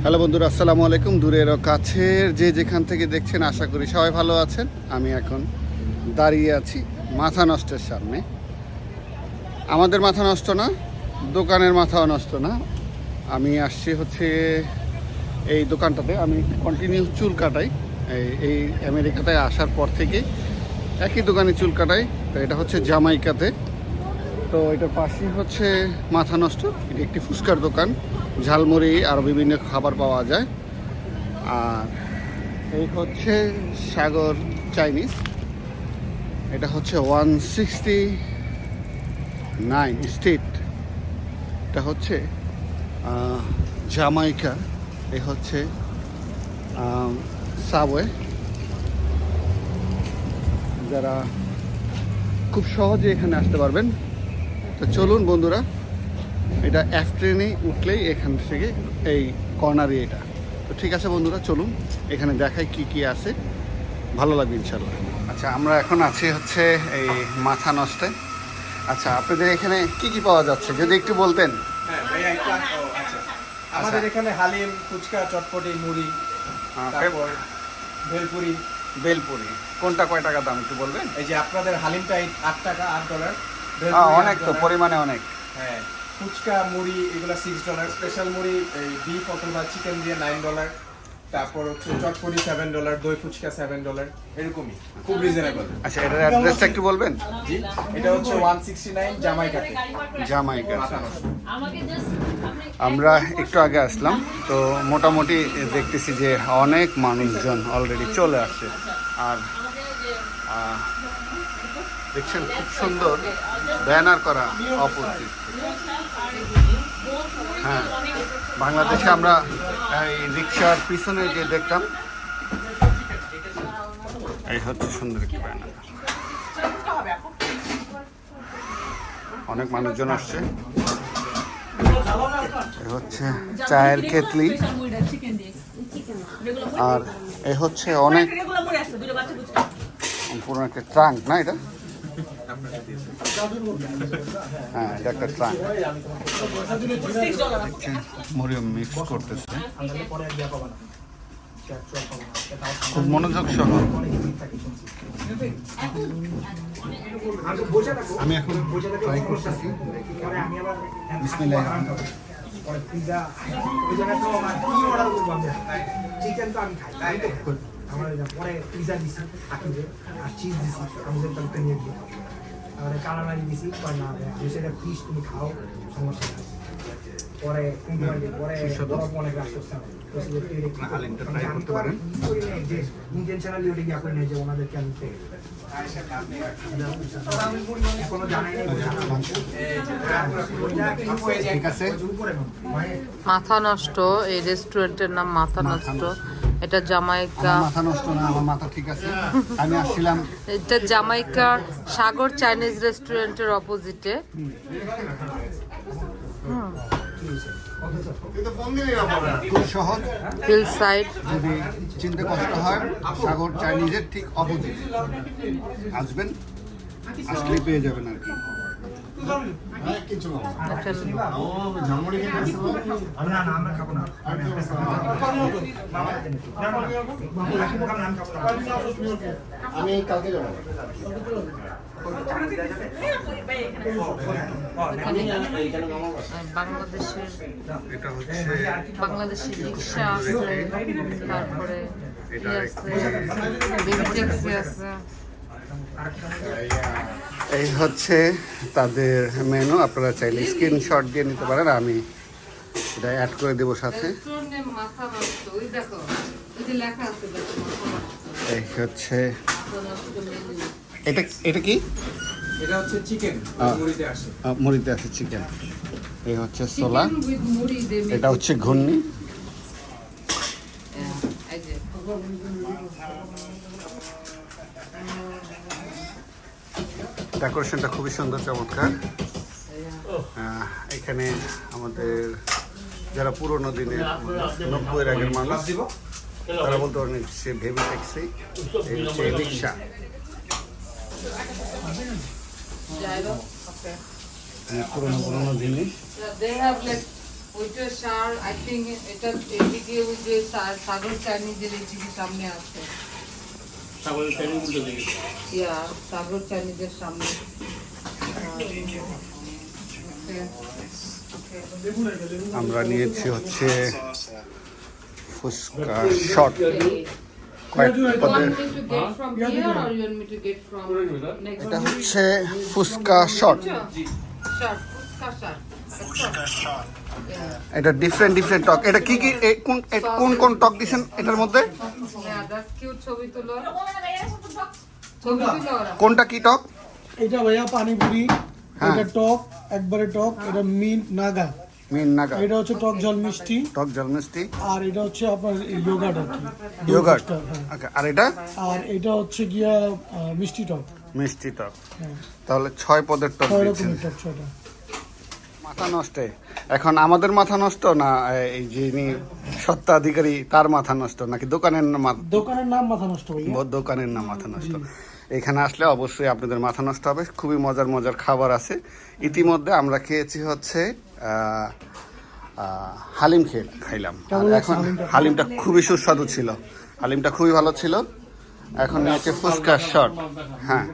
Hello বন্ধুরা, আসসালামু আলাইকুম। দূরের ও কাছের যে যেখান থেকে দেখছেন, আশা করি সবাই ভালো আছেন। আমি এখন দাঁড়িয়ে আছি মাথা নষ্টের সামনে। আমাদের মাথা নষ্ট না, দোকানের মাথাও নষ্ট না। আমি আসছি হচ্ছে এই দোকানটাতে। আমি কন্টিনিউ চুল কাটাই এই আমেরিকাতে আসার পর থেকে, একই দোকানে চুল কাটাই। তো এটা হচ্ছে জামাইকাতে। তো এটার পাশেই হচ্ছে মাথা নষ্ট। এটি একটি ফুচকার দোকান, ঝালমুড়ি আরও বিভিন্ন খাবার পাওয়া যায়। আর এই হচ্ছে সাগর চাইনিজ। এটা হচ্ছে 169 স্ট্রিট। এটা হচ্ছে জামাইকা। এই হচ্ছে সাবওয়ে। যারা খুব সহজে এখানে আসতে পারবেন। তো চলুন বন্ধুরা, এটা এফ ট্রেনে উঠলেই এখান থেকে এই কর্নারই এটা। তো ঠিক আছে বন্ধুরা, চলুন এখানে দেখাই কি কি আছে, ভালো লাগবে ইনশাল্লাহ। আচ্ছা, আমরা এখন আছি হচ্ছে এই মাথা নষ্টে। আচ্ছা, আপনাদের এখানে কি কি পাওয়া যাচ্ছে যদি একটু বলতেন। হ্যাঁ ভাইয়া, আচ্ছা আমাদের এখানে হালিম, ফুচকা, চটপটি, মুড়ি, তারপর ভেলপুরি। বেলপুরি কোনটা কয় টাকা দাম একটু বলবেন? এই যে আপনাদের হালিমটা $8, $8। অনেক তো, পরিমাণে অনেক। হ্যাঁ, ফুচকা, মুড়ি এগুলো $6। স্পেশাল মুড়ি এই বিফ অথবা চিকেন দিয়ে $9। তারপর হচ্ছে চটপটি $7, দই ফুচকা $7, এরকমই, খুব রিজনেবল। আচ্ছা, এটার অ্যাড্রেসটা একটু বলবেন? জি, এটা হচ্ছে 169 জামাইকাতে। জামাইকা। মাথা নষ্ট। আমরা একটু আগে আসলাম, তো মোটামুটি দেখতেছি যে অনেক মানুষজন অলরেডি চলে আসছে। আর দেখছেন খুব সুন্দর ব্যানার করা অপোজিট। হ্যাঁ, বাংলাদেশে আমরা এই রিক্সার পিছনে যে দেখতাম, এই হচ্ছে সুন্দর একটি ব্যানার। অনেক মানুষজন আসছে। এই হচ্ছে চায়ের কেতলি। আর এই হচ্ছে অনেক পুরো একটা ট্রাঙ্ক, না এটা? হ্যাঁ, এটা একটা ট্রাঙ্ক। মরিয়ম মিক্স করতেছে খুব মনোযোগ সহ। আমি এখন ট্রাই করতেছি। বিসমিল্লাহ। চিকেন তো আমি খাই, আমরা পরে পিজা দিছি, আর চিজ দিছি, আমাদের তরকারি নিয়ে দিয়ে কালামারি দিছি, সেটা ফিশ তুমি খাও, সমস্যা নেই। পরে অনেক রাস করতাম ইন্টেনশনালি ওটা গিয়া করে নিয়ে যে ওনাদেরকে আমি এখনো জানাই ঠিক আছে। মাথা নষ্ট, এই রেস্টুরেন্টের নাম মাথা নষ্ট। এটা জামাইকা। মাথা নষ্ট না, আমার মাথা ঠিক আছে। আমি আসছিলাম, এটা জামাইকার সাগর চাইনিজ রেস্টুরেন্টের অপোজিটে। খুব সহজ। Hill side. যদি চিনতে কষ্ট হয়, সাগর চাইনিজের ঠিক অপোজিট আসবেন, আসলেই পেয়ে যাবেন আর কি। আমি কালকে যাবো। বাংলাদেশের রিক্সা আছে, তারপরে ট্যাক্সি আছে। এই হচ্ছে তাদের মেনু। আপনারা চাইলে স্ক্রিনশট দিয়ে নিতে পারেন, আমি এটা অ্যাড করে দেবো সাথে। এই হচ্ছে, এটা কি? এটা হচ্ছে চিকেন, মুড়িতে আসে। মুড়িতে আছে চিকেন। এই হচ্ছে ছোলা। এটা হচ্ছে ঘুগনি। ডেকোরেশনটা খুবই সুন্দর, চমৎকার। এখানে আমাদের যারা পুরোনো দিনের 90-এর আগের মানুষ, তারা বলতে পারেন সে ভেবি ট্যাক্সি, এই হচ্ছে রিক্সা। পুরোনো জিনিস। ওইটা সার আই থিঙ্ক এটা এদিকে ওই যে সাগর চাইনিজের এদিকে সামনে আছে ইয়া সাগর চাইনিজের সামনে আমরা নিয়েছি হচ্ছে ফুচকা শর্ট কয়েক পদের। এটা হচ্ছে ফুচকা শর্ট। এটা ডিফারেন্ট ডিফারেন্ট টক। এটা কি কি কোন কোন টক দিছেন এটার মধ্যে? কোনটা কি টক? এটা ভাইয়া পানিপুরি, হ্যাঁ। এটা টক একবারে টক, এটা মিন নাগা, মিন নাগা, এটা হচ্ছে টক জল মিষ্টি, টক জল মিষ্টি, আর এটা হচ্ছে আপনার ইয়োগার্ট আর কি, ইয়োগার্ট। হ্যাঁ। ওকে, আর এটা আর এটা হচ্ছে গিয়া মিষ্টি টক। মিষ্টি টক। হ্যাঁ, তাহলে 6 পদের টক 6 দিয়েছেন। রকমের টক, 6টা। মাথা নষ্ট। এখন আমাদের মাথা নষ্ট না এই যিনি সত্ত্বাধিকারী তার মাথা নষ্ট, নাকি দোকানের দোকানের নাম মাথা নষ্ট ভাইয়া। দোকানের নাম মাথা নষ্ট? এখানে আসলে অবশ্যই আপনাদের মাথা নষ্ট হবে। খুবই মজার মজার খাবার আছে। ইতিমধ্যে আমরা খেয়েছি হচ্ছে হালিম খাইলাম। আর কেমন লাগছে এখন হালিমটা? হালিমটা খুবই সুস্বাদু ছিল, হালিমটা খুবই ভালো ছিল। এখন নিয়েছে ফুচকা শর্ট। হ্যাঁ,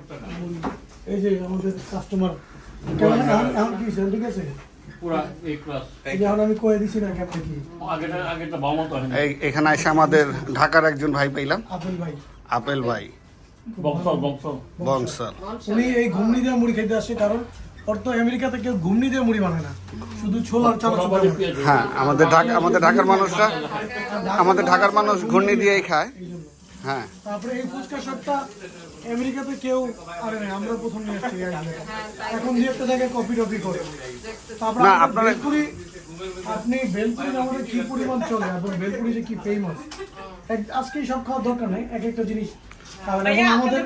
এই যে আমাদের কাস্টমার কেমন এখন কি সেল ঠিক আছে? পুরা এই ক্লাস এই যে এখন আমি কয়ে দিছি না কেমন কি আগেটা বামত হয় না এখানে এসে আমাদের ঢাকার একজন ভাই পাইলাম, আপেল ভাই। আপেল ভাই বংশাল। উনি এই ঘুমনি দিয়ে মুড়ি খেতে আসে, কারণ ওর তো আমেরিকাতে কেউ ঘুমনি দিয়ে মুড়ি বানায় না, শুধু ছোলার চাল। হ্যাঁ, আমাদের ঢাকার মানুষরা, আমাদের ঢাকার মানুষ ঘূর্ণি দিয়েই খায়। হ্যাঁ, তারপরে এই ফুচকা শপটা আমেরিকাতে কেউ আরে না, আমরা প্রথম নিয়ে আসছি এই idea টা। এখন দিয়ে একটা জায়গায় কপি টপি করে। তারপরে না, আমাদের আপনারা- ভেলপুরি, আপনি ভেলপুরি আমাদের কি পরিমাণ চলে এবং ভেলপুরি যে কি ফেমাস, আজকেই সব খাওয়ার দরকার নেই, এক একটা জিনিস খাবেন। এবং আমাদের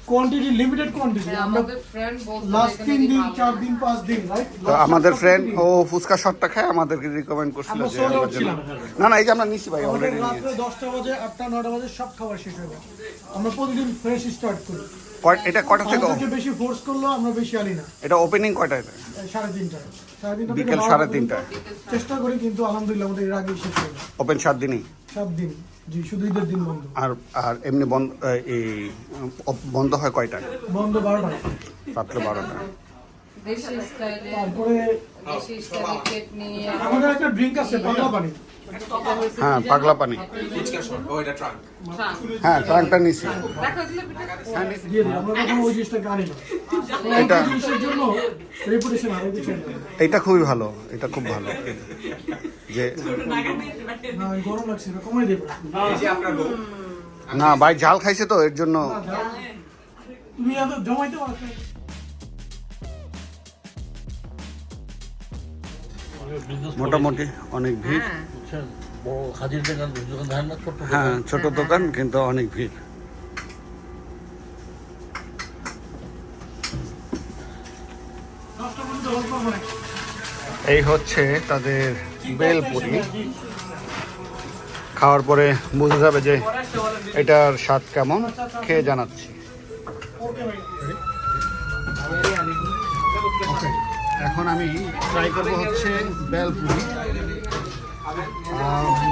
কোয়ান্টিটি লিমিটেড কোয়ান্টিটি, আমরা লাস্ট 3 দিন 4 দিন 5 দিন রাইট। তো আমাদের ফ্রেন্ড ও ফুচকা শটটা খায়, আমাদেরকে রিকমেন্ড করছিল আমরা যে sold out নেওয়ার জন্য। ছিলাম। না এই যে আমরা নিছি ভাই, আমাদের অলরেডি নিয়েছি। রাত্রে 10টা বাজে 8টা 9টা বাজে সব খাবার শেষ হয়ে যায়। আমরা প্রতিদিন ফ্রেশ স্টার্ট করি। এটা কটা থেকে? আমাদেরকে বেশি ফোর্স করলো আমরা বেশি আনি না। এটা ওপেনিং কয়টায়? 3:30টায়, 3:30টা বিকেল 3:30টায় চেষ্টা করি, কিন্তু আলহামদুলিল্লাহ আমাদের এর আগে শেষ হয়ে যায়। ওপেন 7 দিনই। 7 দিন, জি, শুধু ঈদের দিন বন্ধ। আর এমনি বন্ধ হয় কয়টায়? বন্ধ 12টায়। রাত্রে 12টায়। দেশি স্টাইলে তারপরে দেশি স্টাইলে কেক নিয়ে আমাদের একটা ড্রিঙ্ক আছে পাগলা পানি। হ্যাঁ, পাগলা পানি। ফুচকা শর্ট ও এটা ট্রাঙ্ক হ্যাঁ, ট্রাঙ্কটা নিছি। দেখো এগুলো পিঠা হ্যাঁ, নিছি। দিয়ে দিই, আমরা কখনো ওই জিনিসটাকে আনি না। এটা এই জিনিসের জন্য রেপুটেশন আর কিছু না। এটা খুবই ভালো, এটা খুব ভালো। যে না, গরম লাগছে না, কমাই দেবো। এই যে আপনার লোক না ভাই, ঝাল খাইছে তো এর জন্য। তুমি এত জমাইতে পারো না। মোটামুটি অনেক ভিড়। বড় হাজির দোকান ধান না ছোট হ্যাঁ, ছোট দোকান কিন্তু অনেক ভিড়। এই হচ্ছে তাদের বেলপুরি। খাওয়ার পরে বোঝা যাবে যে এটার স্বাদ কেমন, খেয়ে জানাচ্ছি। এখন আমি ট্রাই করবো হচ্ছে বেলপুরি।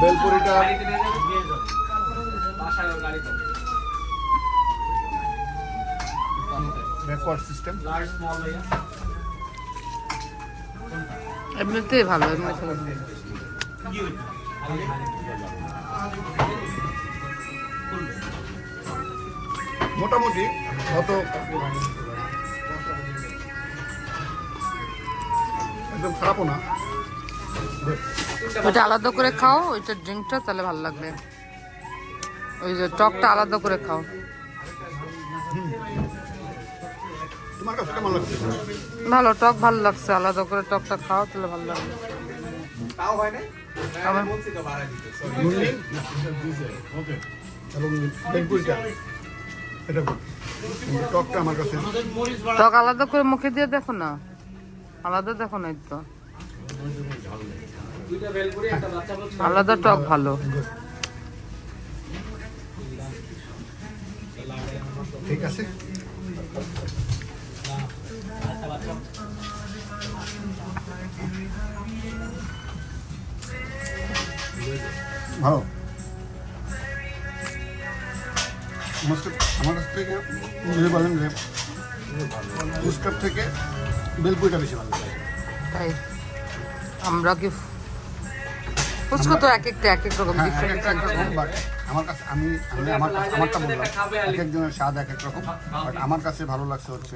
বেলপুরিটা backward system. এমনিতেই ভালো, এমনিতে ভালো। মোটামুটি অত একদম খারাপও না। ওইটা আলাদা করে খাও, ওইটা ড্রিঙ্কটা, তাহলে ভালো লাগবে। ওই যে টকটা আলাদা করে খাও। তোমার কাছে কেমন লাগছে? ভালো, টক ভালো লাগছে, আলাদা করে টকটা খাও তাহলে ভালো লাগবে। তাও হয় না আমার বলছি তো বাড়া দিতে সরি ঘুগনি এবং বেলপুরিটা এটা good। কিন্তু টকটা আমার কাছে টক আলাদা করে মুখে দিয়ে দেখো না, আলাদা দেখো না তো, আলাদা টক ভালো। ঠিক আছে। ভালো আমার কাছ থেকে যদি বলেন যে ফুচকার থেকে বেলপুরিটা বেশি ভালো লাগে। তাই আমরা কি ফুচকা তো এক একটা এক এক রকম হ্যাঁ, ডিফারেন্ট এক একটা একরকম, but আমার কাছে আমি আমারটা বললাম এক একজনের স্বাদ এক এক রকম, বাট আমার কাছে ভালো লাগছে হচ্ছে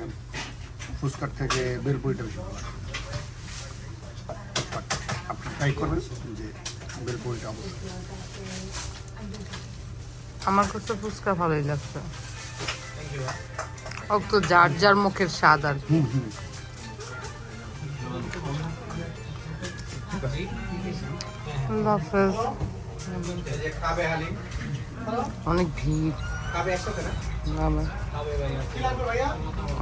ফুচকার থেকে বেলপুরিটা বেশি ভালো লাগে। But আপনি ট্রাই করবেন যে বেলপুরিটা অবশ্যই। আমার কাছে ফুচকা ভালোই লাগছে। ও তো যার যার মুখের স্বাদ আর কি। আল্লাহ হাফেজ। এই যে খাবে হালিম, অনেক ভিড়, খাবে একসাথে না? না ভাই,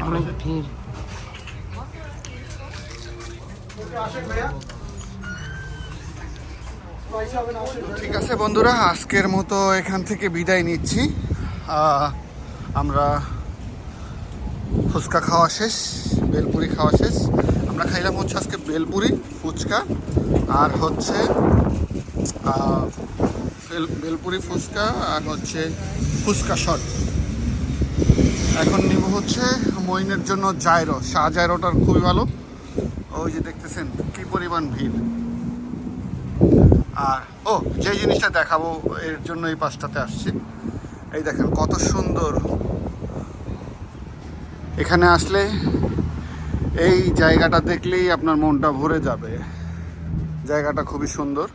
অনেক ভিড়। ঠিক আছে বন্ধুরা, আজকের মতো এখান থেকে বিদায় নিচ্ছি। আমরা ফুচকা খাওয়া শেষ, বেলপুরি খাওয়া শেষ। আমরা খাইলাম হচ্ছে আজকে বেলপুরি, ফুচকা আর হচ্ছে বেলপুরি, ফুচকা আর হচ্ছে ফুচকা শট। এখন নিব হচ্ছে মইনের জন্য জায়রো। শাহ জায়রোটার খুবই ভালো। ওই যে দেখতেছেন কি পরিমাণ ভিড়। আর যে জিনিসটা দেখাবো এর জন্য এই পাশটাতে আসছি। এই দেখেন কত সুন্দর। এখানে আসলে এই জায়গাটা দেখলেই আপনার মনটা ভরে যাবে। জায়গাটা খুবই সুন্দর,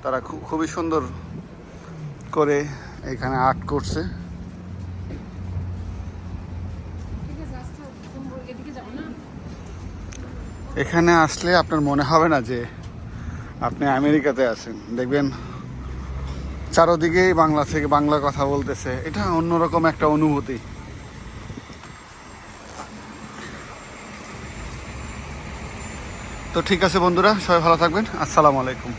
তারা খুবই সুন্দর করে এখানে আর্ট করছে। এখানে আসলে আপনার মনে হবে না যে আপনি আমেরিকাতে আছেন। দেখবেন চারোদিকেই বাংলা কথা বলতেছে। এটা অন্যরকম একটা অনুভূতি। তো ঠিক আছে বন্ধুরা, সবাই ভালো থাকবেন। আসসালামু আলাইকুম।